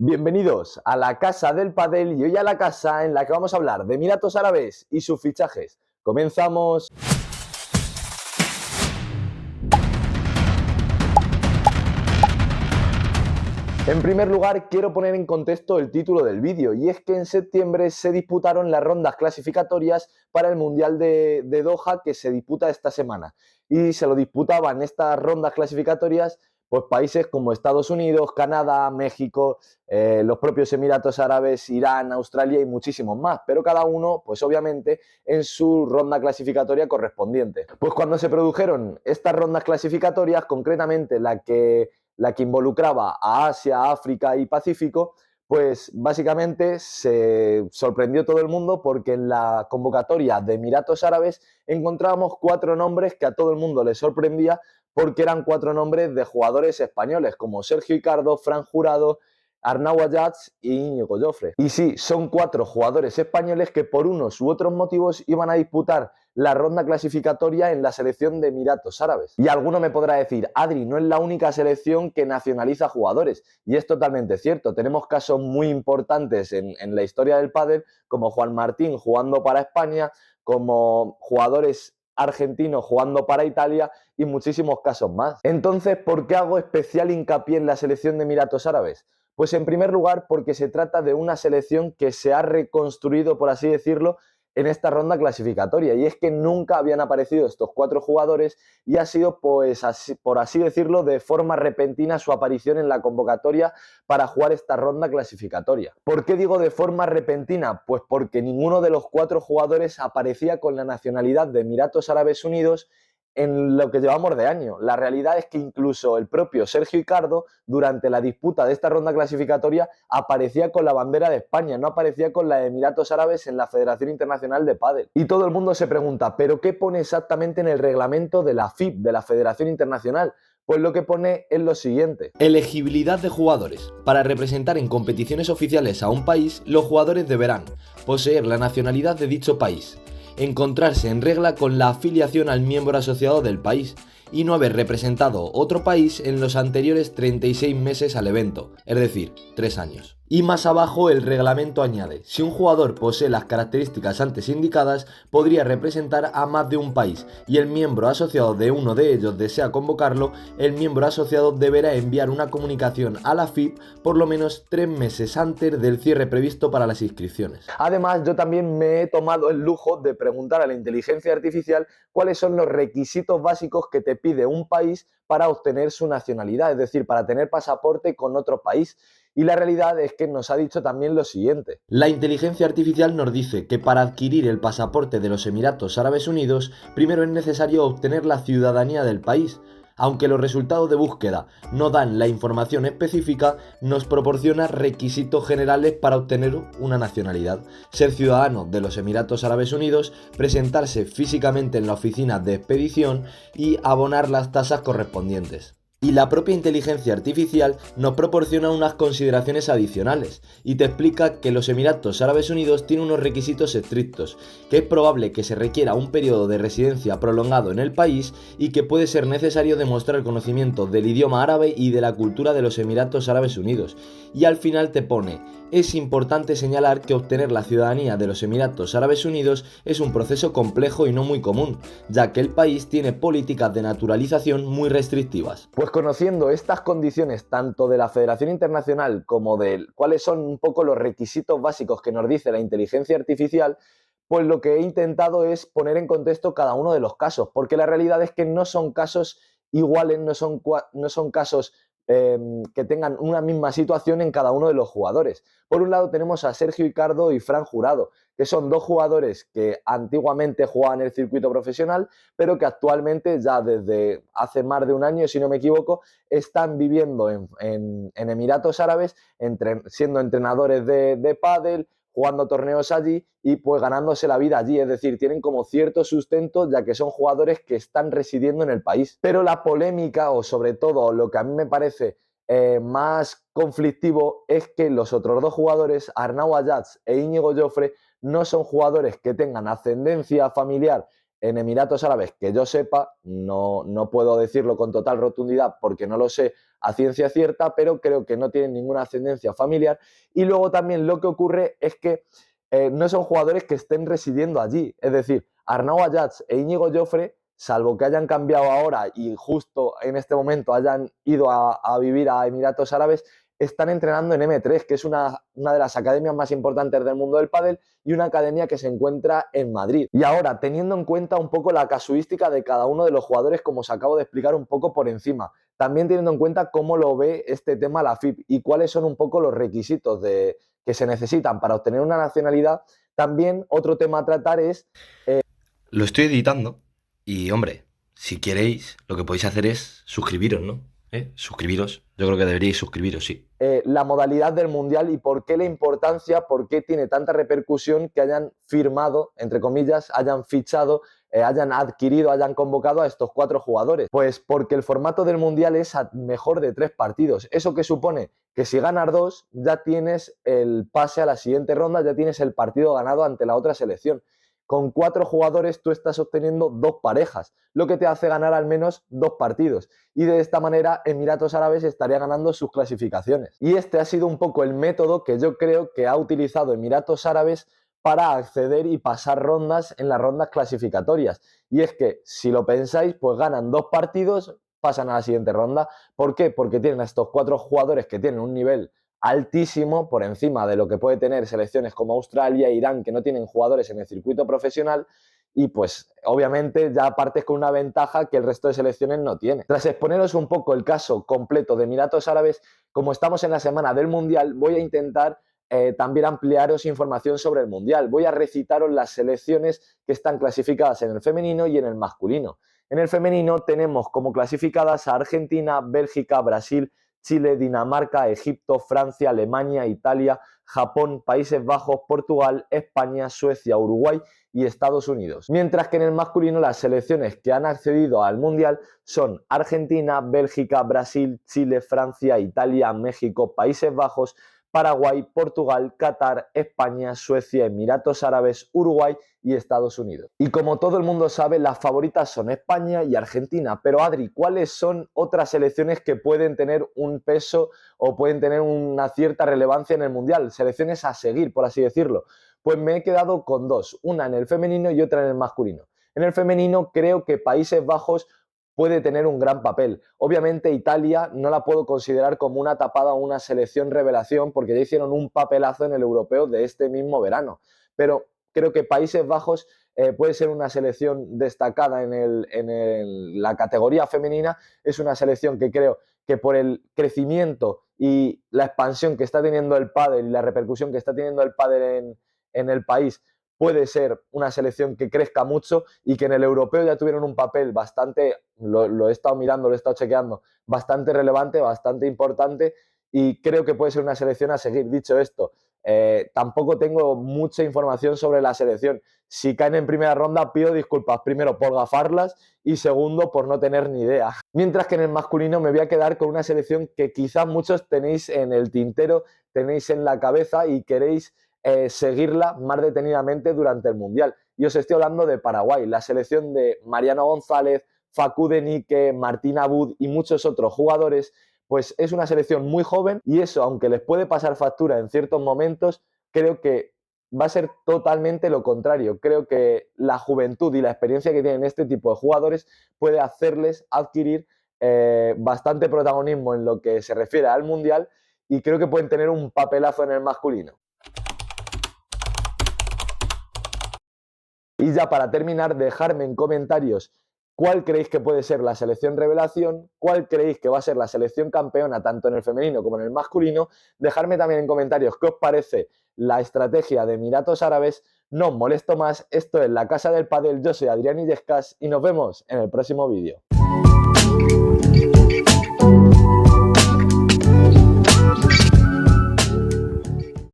Bienvenidos a la Casa del Padel y hoy a la casa en la que vamos a hablar de Emiratos Árabes y sus fichajes. Comenzamos. En primer lugar, quiero poner en contexto el título del vídeo, y es que en septiembre se disputaron las rondas clasificatorias para el Mundial de Doha, que se disputa esta semana. Y se lo disputaban estas rondas clasificatorias pues países como Estados Unidos, Canadá, México, los propios Emiratos Árabes, Irán, Australia y muchísimos más, pero cada uno, pues obviamente, en su ronda clasificatoria correspondiente. Pues cuando se produjeron estas rondas clasificatorias, concretamente la que involucraba a Asia, África y Pacífico, pues básicamente se sorprendió todo el mundo porque en la convocatoria de Emiratos Árabes encontrábamos 4 nombres que a todo el mundo le sorprendía porque eran 4 nombres de jugadores españoles como Sergio Icardo, Fran Jurado, Arnau Ayats y Íñigo Jofre. Y sí, son 4 jugadores españoles que por unos u otros motivos iban a disputar la ronda clasificatoria en la selección de Emiratos Árabes. Y alguno me podrá decir, Adri, no es la única selección que nacionaliza jugadores. Y es totalmente cierto. Tenemos casos muy importantes en la historia del pádel, como Juan Martín jugando para España, como jugadores argentinos jugando para Italia y muchísimos casos más. Entonces, ¿por qué hago especial hincapié en la selección de Emiratos Árabes? Pues en primer lugar porque se trata de una selección que se ha reconstruido, por así decirlo, en esta ronda clasificatoria, y es que nunca habían aparecido estos 4 jugadores y ha sido, pues así, por así decirlo, de forma repentina su aparición en la convocatoria para jugar esta ronda clasificatoria. ¿Por qué digo de forma repentina? Pues porque ninguno de los 4 jugadores aparecía con la nacionalidad de Emiratos Árabes Unidos en lo que llevamos de año. La realidad es que incluso el propio Sergio Icardo, durante la disputa de esta ronda clasificatoria, aparecía con la bandera de España, no aparecía con la de Emiratos Árabes en la Federación Internacional de Pádel. Y todo el mundo se pregunta, ¿pero qué pone exactamente en el reglamento de la FIP, de la Federación Internacional? Pues lo que pone es lo siguiente. Elegibilidad de jugadores. Para representar en competiciones oficiales a un país, los jugadores deberán poseer la nacionalidad de dicho país, encontrarse en regla con la afiliación al miembro asociado del país y no haber representado otro país en los anteriores 36 meses al evento, es decir, 3 años. Y más abajo el reglamento añade, si un jugador posee las características antes indicadas, podría representar a más de un país y el miembro asociado de uno de ellos desea convocarlo, el miembro asociado deberá enviar una comunicación a la FIP por lo menos 3 meses antes del cierre previsto para las inscripciones. Además, yo también me he tomado el lujo de preguntar a la inteligencia artificial cuáles son los requisitos básicos que te pide un país para obtener su nacionalidad, es decir, para tener pasaporte con otro país. Y la realidad es que nos ha dicho también lo siguiente. La inteligencia artificial nos dice que para adquirir el pasaporte de los Emiratos Árabes Unidos, primero es necesario obtener la ciudadanía del país. Aunque los resultados de búsqueda no dan la información específica, nos proporciona requisitos generales para obtener una nacionalidad. Ser ciudadano de los Emiratos Árabes Unidos, presentarse físicamente en la oficina de expedición y abonar las tasas correspondientes. Y la propia inteligencia artificial nos proporciona unas consideraciones adicionales y te explica que los Emiratos Árabes Unidos tienen unos requisitos estrictos, que es probable que se requiera un periodo de residencia prolongado en el país y que puede ser necesario demostrar conocimiento del idioma árabe y de la cultura de los Emiratos Árabes Unidos. Y al final te pone, es importante señalar que obtener la ciudadanía de los Emiratos Árabes Unidos es un proceso complejo y no muy común, ya que el país tiene políticas de naturalización muy restrictivas. Pues conociendo estas condiciones tanto de la Federación Internacional como de cuáles son un poco los requisitos básicos que nos dice la inteligencia artificial, pues lo que he intentado es poner en contexto cada uno de los casos, porque la realidad es que no son casos iguales, no son casos que tengan una misma situación en cada uno de los jugadores. Por un lado tenemos a Sergio Icardo y Fran Jurado, que son 2 jugadores que antiguamente jugaban en el circuito profesional, pero que actualmente, ya desde hace más de un año, si no me equivoco, están viviendo en Emiratos Árabes, siendo entrenadores de pádel, jugando torneos allí y pues ganándose la vida allí, es decir, tienen como cierto sustento ya que son jugadores que están residiendo en el país. Pero la polémica, o sobre todo lo que a mí me parece más conflictivo, es que los otros 2 jugadores, Arnau Ayats e Íñigo Jofre, no son jugadores que tengan ascendencia familiar en Emiratos Árabes, que yo sepa, no puedo decirlo con total rotundidad porque no lo sé a ciencia cierta, pero creo que no tienen ninguna ascendencia familiar. Y luego también lo que ocurre es que no son jugadores que estén residiendo allí. Es decir, Arnau Ayats e Íñigo Jofre, salvo que hayan cambiado ahora y justo en este momento hayan ido a vivir a Emiratos Árabes, están entrenando en M3, que es una de las academias más importantes del mundo del pádel y una academia que se encuentra en Madrid. Y ahora, teniendo en cuenta un poco la casuística de cada uno de los jugadores, como os acabo de explicar un poco por encima, también teniendo en cuenta cómo lo ve este tema la FIP y cuáles son un poco los requisitos que se necesitan para obtener una nacionalidad, también otro tema a tratar es... Lo estoy editando y, hombre, si queréis, lo que podéis hacer es suscribiros, ¿no? Suscribiros. Yo creo que deberíais suscribiros, sí. La modalidad del Mundial y por qué la importancia, por qué tiene tanta repercusión que hayan firmado, entre comillas, hayan fichado, hayan adquirido, hayan convocado a estos 4 jugadores. Pues porque el formato del Mundial es a mejor de 3 partidos. ¿Eso que supone? Que si ganas 2, ya tienes el pase a la siguiente ronda, ya tienes el partido ganado ante la otra selección. Con 4 jugadores tú estás obteniendo 2 parejas, lo que te hace ganar al menos 2 partidos. Y de esta manera Emiratos Árabes estaría ganando sus clasificaciones. Y este ha sido un poco el método que yo creo que ha utilizado Emiratos Árabes para acceder y pasar rondas en las rondas clasificatorias. Y es que, si lo pensáis, pues ganan 2 partidos, pasan a la siguiente ronda. ¿Por qué? Porque tienen a estos 4 jugadores que tienen un nivel altísimo, por encima de lo que puede tener selecciones como Australia e Irán, que no tienen jugadores en el circuito profesional, y pues obviamente ya partes con una ventaja que el resto de selecciones no tiene. Tras exponeros un poco el caso completo de Emiratos Árabes, como estamos en la semana del Mundial, voy a intentar también ampliaros información sobre el Mundial. Voy a recitaros las selecciones que están clasificadas en el femenino y en el masculino. En el femenino tenemos como clasificadas a Argentina, Bélgica, Brasil, Chile, Dinamarca, Egipto, Francia, Alemania, Italia, Japón, Países Bajos, Portugal, España, Suecia, Uruguay y Estados Unidos. Mientras que en el masculino las selecciones que han accedido al Mundial son Argentina, Bélgica, Brasil, Chile, Francia, Italia, México, Países Bajos, Paraguay, Portugal, Qatar, España, Suecia, Emiratos Árabes, Uruguay y Estados Unidos. Y como todo el mundo sabe, las favoritas son España y Argentina. Pero Adri, ¿cuáles son otras selecciones que pueden tener un peso o pueden tener una cierta relevancia en el Mundial? Selecciones a seguir, por así decirlo. Pues me he quedado con 2, una en el femenino y otra en el masculino. En el femenino creo que Países Bajos puede tener un gran papel. Obviamente Italia no la puedo considerar como una tapada o una selección revelación porque ya hicieron un papelazo en el europeo de este mismo verano. Pero creo que Países Bajos puede ser una selección destacada en la categoría femenina. Es una selección que creo que por el crecimiento y la expansión que está teniendo el pádel y la repercusión que está teniendo el pádel en el país, puede ser una selección que crezca mucho y que en el europeo ya tuvieron un papel bastante, lo he estado mirando, lo he estado chequeando, bastante relevante, bastante importante y creo que puede ser una selección a seguir. Dicho esto, tampoco tengo mucha información sobre la selección. Si caen en primera ronda pido disculpas, primero por gafarlas y segundo por no tener ni idea. Mientras que en el masculino me voy a quedar con una selección que quizás muchos tenéis en el tintero, tenéis en la cabeza y queréis seguirla más detenidamente durante el Mundial. Y os estoy hablando de Paraguay, la selección de Mariano González, Facu Denique, Martín Abud y muchos otros jugadores, pues es una selección muy joven y eso, aunque les puede pasar factura en ciertos momentos, creo que va a ser totalmente lo contrario. Creo que la juventud y la experiencia que tienen este tipo de jugadores puede hacerles adquirir bastante protagonismo en lo que se refiere al Mundial y creo que pueden tener un papelazo en el masculino. Y ya para terminar, dejadme en comentarios cuál creéis que puede ser la selección revelación, cuál creéis que va a ser la selección campeona tanto en el femenino como en el masculino. Dejadme también en comentarios qué os parece la estrategia de Emiratos Árabes. No os molesto más, esto es La Casa del Pádel, yo soy Adrián Illescas y nos vemos en el próximo vídeo.